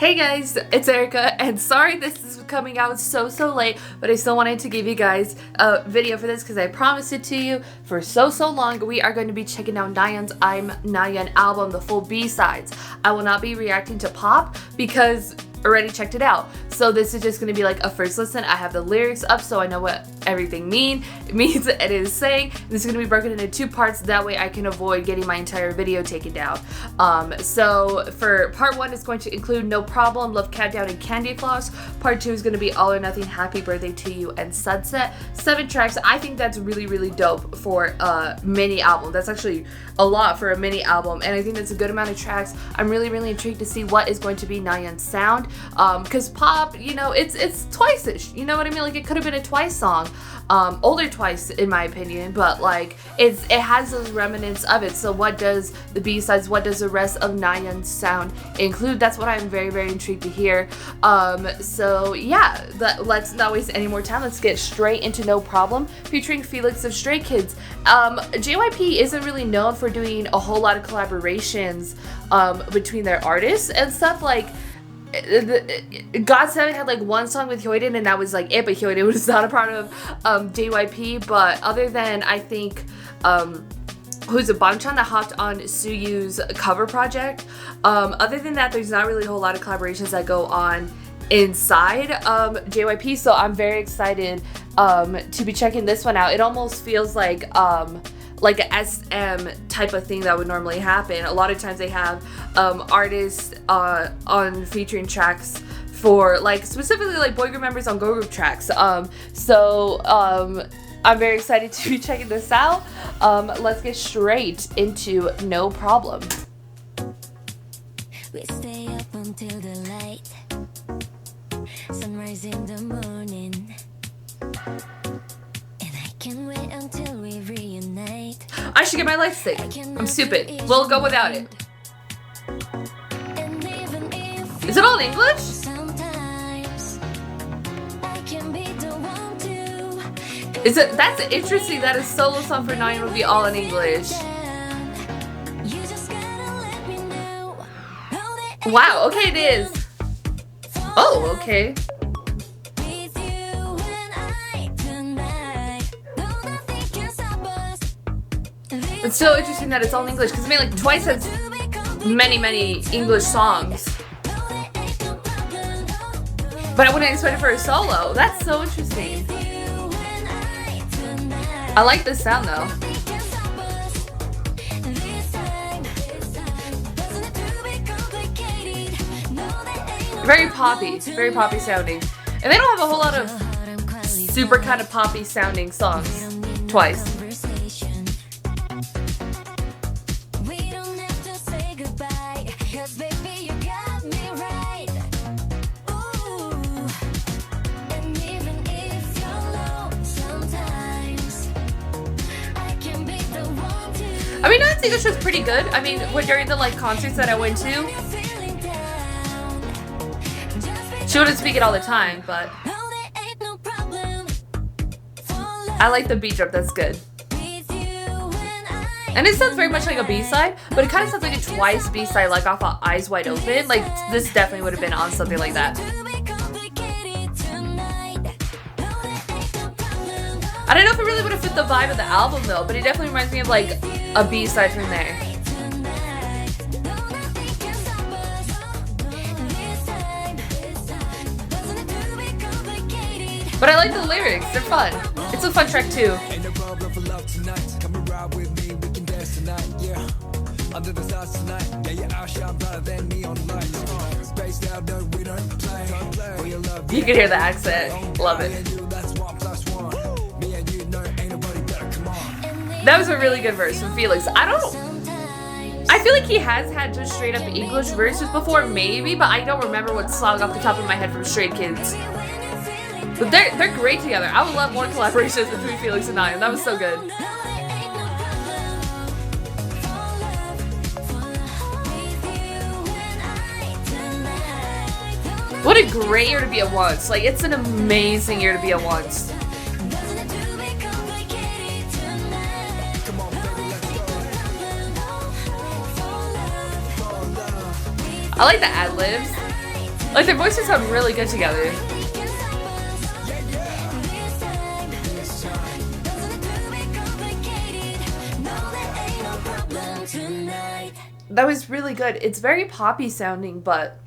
Hey guys, it's Erika, and sorry this is coming out so late, but I still wanted to give you guys a video for this because I promised it to you for so long. We are going to be checking out Nayeon's I'm Nayeon album, the full B-sides. I will not be reacting to pop because I already checked it out. So this is just going to be like a first listen. I have the lyrics up so I know what everything means it is saying. This is going to be broken into two parts, that way I can avoid getting my entire video taken down. So for part one, it's going to include No Problem, Love Countdown, and Candyfloss. Part two is going to be All or Nothing, Happy Birthday to You, and Sunset. 7 tracks. I think that's really dope for a mini album. That's actually a lot for a mini album, and I think that's a good amount of tracks. I'm really intrigued to see what is going to be Nayeon's sound, because pop, you know, it's twice-ish, you know what I mean? Like, it could have been a Twice song, older Twice in my opinion, but like it has those remnants of it. So what does the B-sides, what does the rest of Nayeon's sound include? That's what I'm very intrigued to hear. So yeah, let's not waste any more time. Let's get straight into No Problem, featuring Felix of Stray Kids. JYP isn't really known for doing a whole lot of collaborations between their artists and stuff. Like GOT7 had like one song with Hyorin, and that was like it, but Hyorin was not a part of JYP. But other than, I think, who's a Bangchan that hopped on Suyu's cover project, other than that, there's not really a whole lot of collaborations that go on inside JYP. So I'm very excited to be checking this one out. It almost feels like a SM type of thing that would normally happen. A lot of times they have artists on featuring tracks for, like, specifically like boy group members on girl group tracks. I'm very excited to be checking this out. Let's get straight into No Problem. We stay up until the light, sunrise in the morning, and I can't wait until we reunite. I should get my light stick. I'm stupid. We'll go without it. Is it all in English? Is it? That's interesting that a solo song for Nayeon would be all in English. Wow, okay, it is. Oh, okay. It's so interesting that it's all in English, because I mean, like, Twice has many English songs, but I wouldn't expect it for a solo. That's so interesting. I like this sound though. Very poppy sounding. And they don't have a whole lot of super kind of poppy sounding songs, Twice. I mean, Nayeon's English was pretty good. I mean, during the like concerts that I went to, she wouldn't speak it all the time, but I like the beat drop. That's good. And it sounds very much like a B-side, but it kind of sounds like a Twice B-side, like off of Eyes Wide Open. Like, this definitely would have been on something like that. I don't know if it really would have fit the vibe of the album though, but it definitely reminds me of like a B-side from there. But I like the lyrics, they're fun. It's a fun track too. You can hear the accent, love it. That was a really good verse from Felix. I feel like he has had just straight up English verses before, maybe, but I don't remember what song off the top of my head from Stray Kids. But they're great together. I would love more collaborations between Felix and Nayeon. That was so good. What a great year to be at once. Like, it's an amazing year to be at once. I like the ad-libs. Like their voices sound really good together. That was really good. It's very poppy sounding, but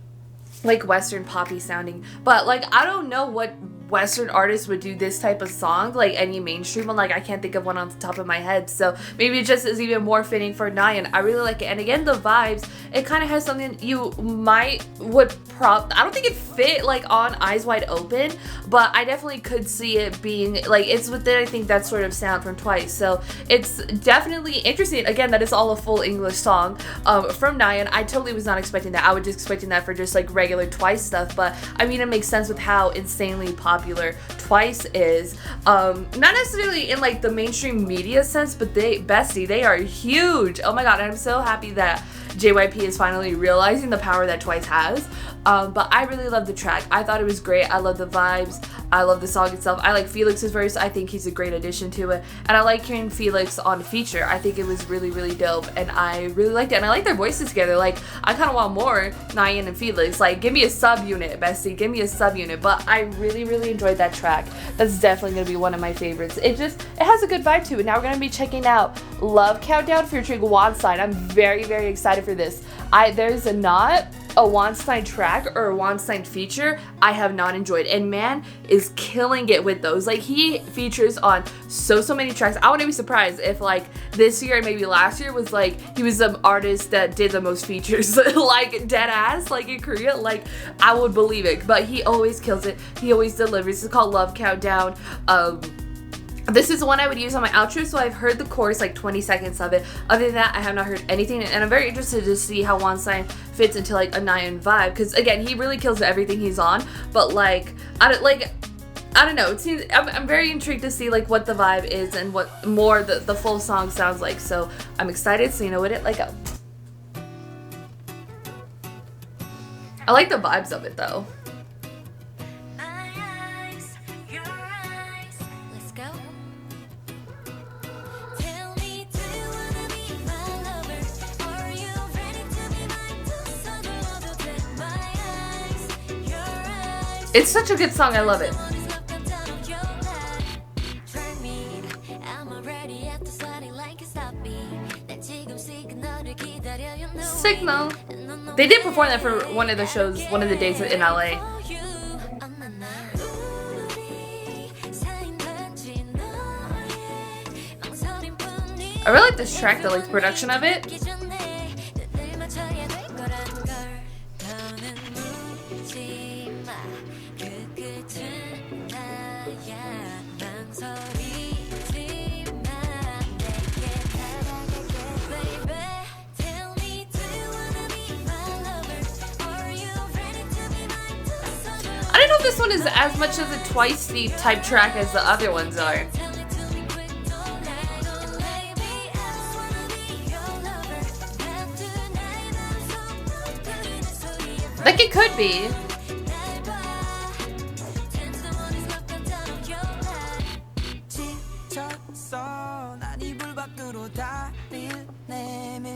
like Western poppy sounding. But like I don't know what Western artists would do this type of song, like any mainstream one. Like I can't think of one on the top of my head, so maybe it just is even more fitting for Nayeon. I really like it, and again the vibes, it kind of has something you I don't think it fit like on Eyes Wide Open, but I definitely could see it being like, it's within I think that sort of sound from Twice, so it's definitely interesting. Again, that is all a full English song from Nayeon. I totally was not expecting that. I was just expecting that for just like regular Twice stuff, but I mean it makes sense with how insanely popular Twice is, not necessarily in like the mainstream media sense, but they are huge. Oh my god, and I'm so happy that JYP is finally realizing the power that Twice has. But I really love the track. I thought it was great. I love the vibes. I love the song itself. I like Felix's verse. I think he's a great addition to it. And I like hearing Felix on feature. I think it was really, really dope. And I really liked it. And I like their voices together. Like, I kind of want more Nayeon and Felix. Like, give me a subunit, bestie. Give me a subunit. But I really, really enjoyed that track. That's definitely going to be one of my favorites. It has a good vibe to it. Now we're going to be checking out Love Countdown featuring Wonstein. I'm very, very excited for this. There's not a Wonstein track or a Wonstein feature I have not enjoyed, and man is killing it with those. Like, he features on so many tracks. I wouldn't be surprised if like this year and maybe last year was like he was the artist that did the most features like dead ass, like in Korea. Like, I would believe it, but he always kills it. He always delivers. It's called Love Countdown. This is the one I would use on my outro, so I've heard the chorus, like 20 seconds of it. Other than that, I have not heard anything, and I'm very interested to see how Wonstein fits into like a Nayeon vibe, because again, he really kills everything he's on, but like, I don't know, it seems, I'm very intrigued to see like what the vibe is and what more the full song sounds like, so I'm excited, so you know what it, like, I like the vibes of it though. It's such a good song, I love it. Signal. They did perform that for one of the shows, one of the days in LA. I really like this track though, like the production of it. I don't know if this one is as much as a Twice-y type track as the other ones are. Like it could be.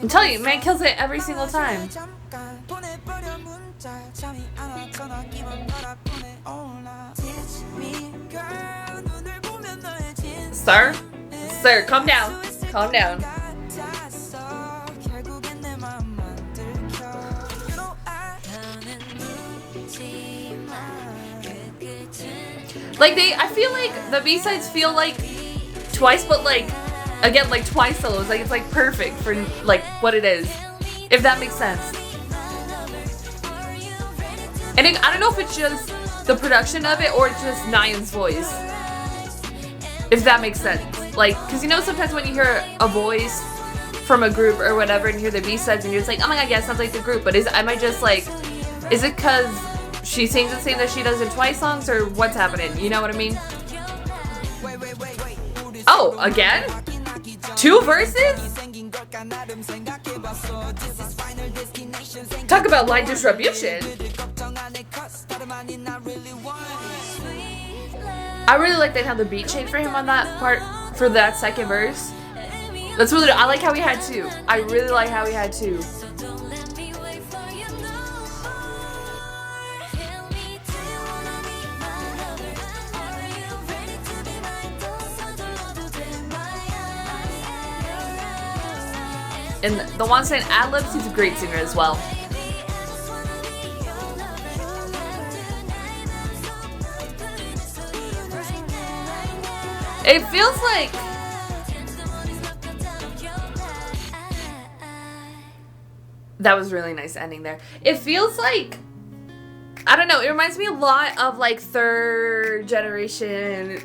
I'm telling you, man kills it every single time. Sir, calm down. Calm down. Like I feel like the B-sides feel like Twice, but like, again, like Twice solos. Like, it's like perfect for like what it is, if that makes sense. And I don't know if it's just the production of it or it's just Nayeon's voice, if that makes sense. Like, because you know sometimes when you hear a voice from a group or whatever and you hear the B-sides and you're just like, oh my god, yeah, it sounds like the group. But am I just like, is it because she sings the same that she does in Twice songs, or what's happening? You know what I mean? Oh, again? 2 verses? Talk about line distribution. I really like that how the beat changed for him on that part, for that second verse. That's really, I like how he had 2. I really like how he had 2. And the one saying ad-libs, he's a great singer as well. It feels like that was really nice ending there. It feels like, I don't know, it reminds me a lot of like third generation,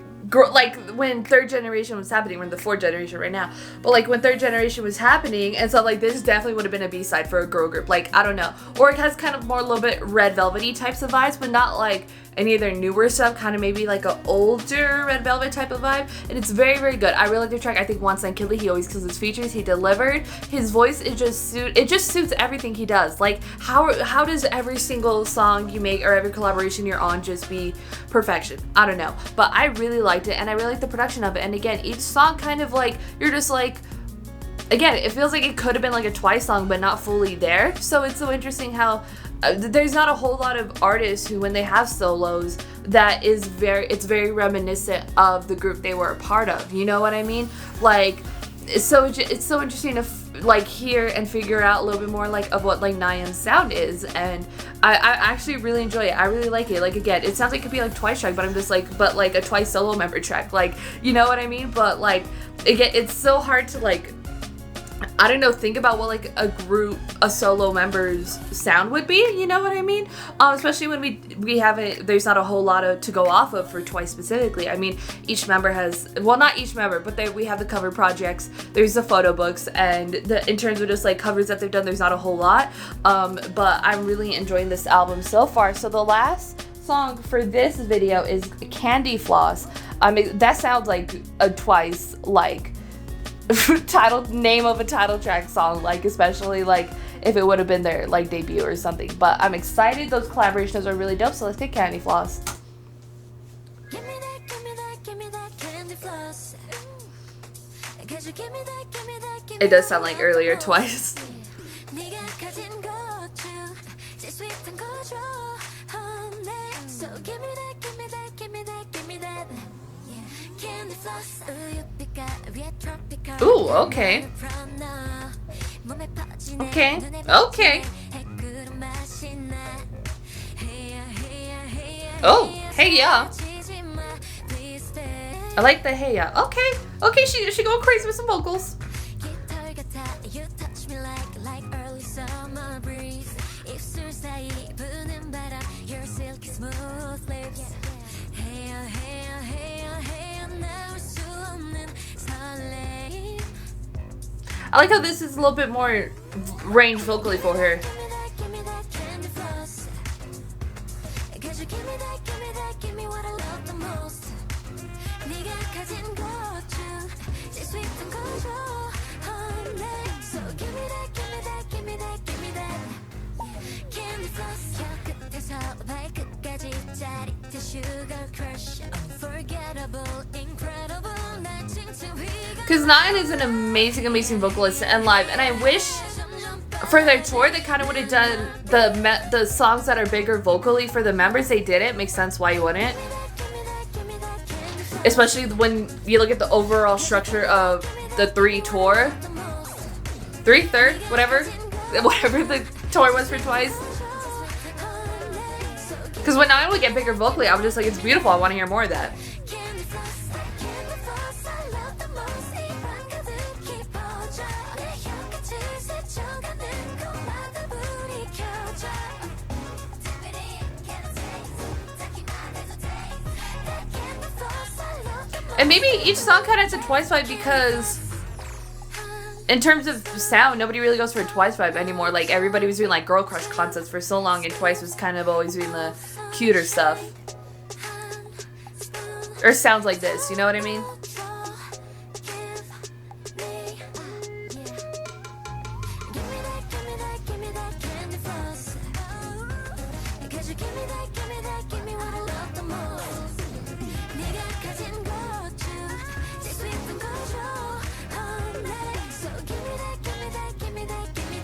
like when third generation was happening. We're in the fourth generation right now, but like when third generation was happening, and so like this definitely would have been a B-side for a girl group. Like, I don't know, or it has kind of more a little bit Red Velvety types of vibes, but not like any of their newer stuff, kind of maybe like an older Red Velvet type of vibe. And it's very, very good. I really like the track. I think Once Again Killer, he always kills his features. He delivered. His voice is just suits everything he does. Like, how does every single song you make or every collaboration you're on just be perfection? I don't know, but I really liked it, and I really liked the production of it. And again, each song kind of like, you're just like, again, it feels like it could have been like a Twice song, but not fully there. So it's so interesting how there's not a whole lot of artists who, when they have solos, that is it's very reminiscent of the group they were a part of. You know what I mean? Like, it's so interesting to like hear and figure out a little bit more like of what like Nayeon's sound is, and I actually really enjoy it. I really like it. Like, again, it sounds like it could be like Twice track, but I'm just like, but like a Twice solo member track. Like, you know what I mean? But like, again, it's so hard to like, I don't know, think about what like a solo member's sound would be, you know what I mean? Especially when we have it, there's not a whole lot to go off of for Twice specifically. I mean, each member has, well, not each member, but we have the cover projects, there's the photo books, and in terms of just like covers that they've done, there's not a whole lot. But I'm really enjoying this album so far. So the last song for this video is Candyfloss. I mean, that sounds like a Twice like name of a title track song, like, especially like if it would have been their like debut or something. But I'm excited. Those collaborations are really dope, so let's take Candyfloss. It does sound like earlier Twice. Ooh, okay. Okay. Okay. Oh, hey yeah. I like the hey yeah. Okay. Okay, she going crazy with some vocals. I like how this is a little bit more range vocally for her. Because Nayeon is an amazing, amazing vocalist and live, and I wish for their tour they kind of would have done the songs that are bigger vocally for the members. They didn't. Makes sense why you wouldn't. Especially when you look at the overall structure of the third, whatever the tour was for Twice. Because when Nayeon would get bigger vocally, I was just like, it's beautiful. I want to hear more of that. And maybe each song kind of has a Twice vibe, because in terms of sound, nobody really goes for a Twice vibe anymore. Like, everybody was doing like girl crush concepts for so long, and Twice was kind of always doing the cuter stuff. Or sounds like this, you know what I mean?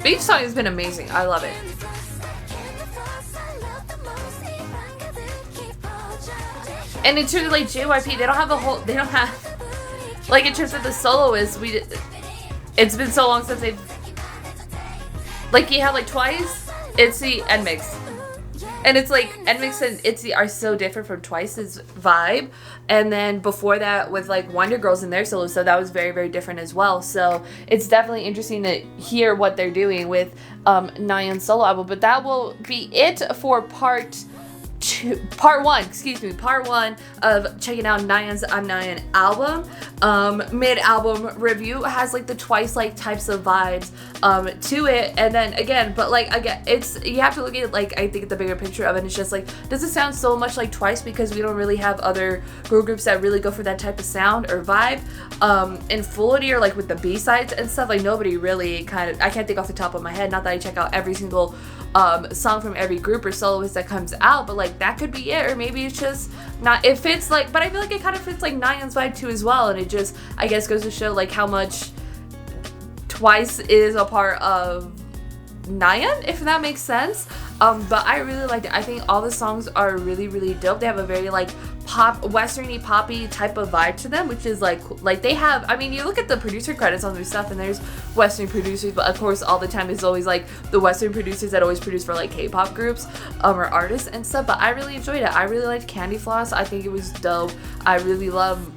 Each song has been amazing. I love it. And in terms of like JYP, they don't have like, in terms of the soloists, it's been so long since they've Like you have like Twice, ITZY, and Mix. And it's like NMIX and ITZY are so different from Twice's vibe. And then before that with like Wonder Girls in their solo stuff, that was very, very different as well. So it's definitely interesting to hear what they're doing with Nayeon's solo album. But that will be it for part one of checking out Nayeon's I'm Nayeon album. Mid-album review has like the Twice like types of vibes to it, and then again, but like again, it's, you have to look at it like, I think the bigger picture of it, it's just like, does it sound so much like Twice because we don't really have other girl groups that really go for that type of sound or vibe in Fullity, or like with the B-sides and stuff. Like nobody really kind of, I can't think off the top of my head, not that I check out every single song from every group or soloist that comes out, but like that could be it. Or maybe it's just not, it fits like, but I feel like it kind of fits like Nayeon's vibe too as well, and it just, I guess, goes to show like how much Twice is a part of Nayeon, if that makes sense. But I really liked it. I think all the songs are really, really dope. They have a very like pop, westerny poppy type of vibe to them, which is like they have, I mean, you look at the producer credits on their stuff and there's western producers, but of course all the time it's always like the western producers that always produce for like K-pop groups or artists and stuff. But I really enjoyed it. I really liked Candyfloss. I think it was dope. I really love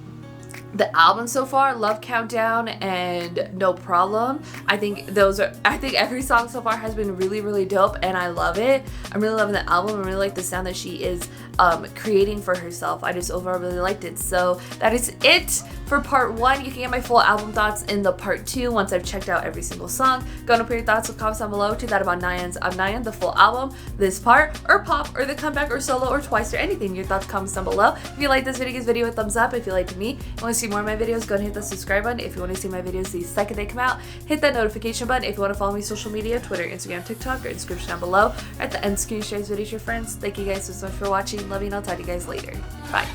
the album so far. Love Countdown and No Problem. I think every song so far has been really, really dope, and I love it. I'm really loving the album. I really like the sound that she is creating for herself. I just overall really liked it. So that is it for part one. You can get my full album thoughts in the part two once I've checked out every single song. Go and put your thoughts in the comments down below to that about Nayeon's I'm Nayeon, the full album, this part, or pop, or the comeback, or solo, or Twice, or anything. Your thoughts, comments down below. If you like this video, give this video a thumbs up. If you like me and want to see more of my videos, go and hit the subscribe button. If you want to see my videos the second they come out, hit that notification button. If you want to follow me social media, Twitter, Instagram, TikTok, or description down below. Or at the end screen, share this video to your friends. Thank you guys so much for watching. Love you, and I'll talk to you guys later. Bye.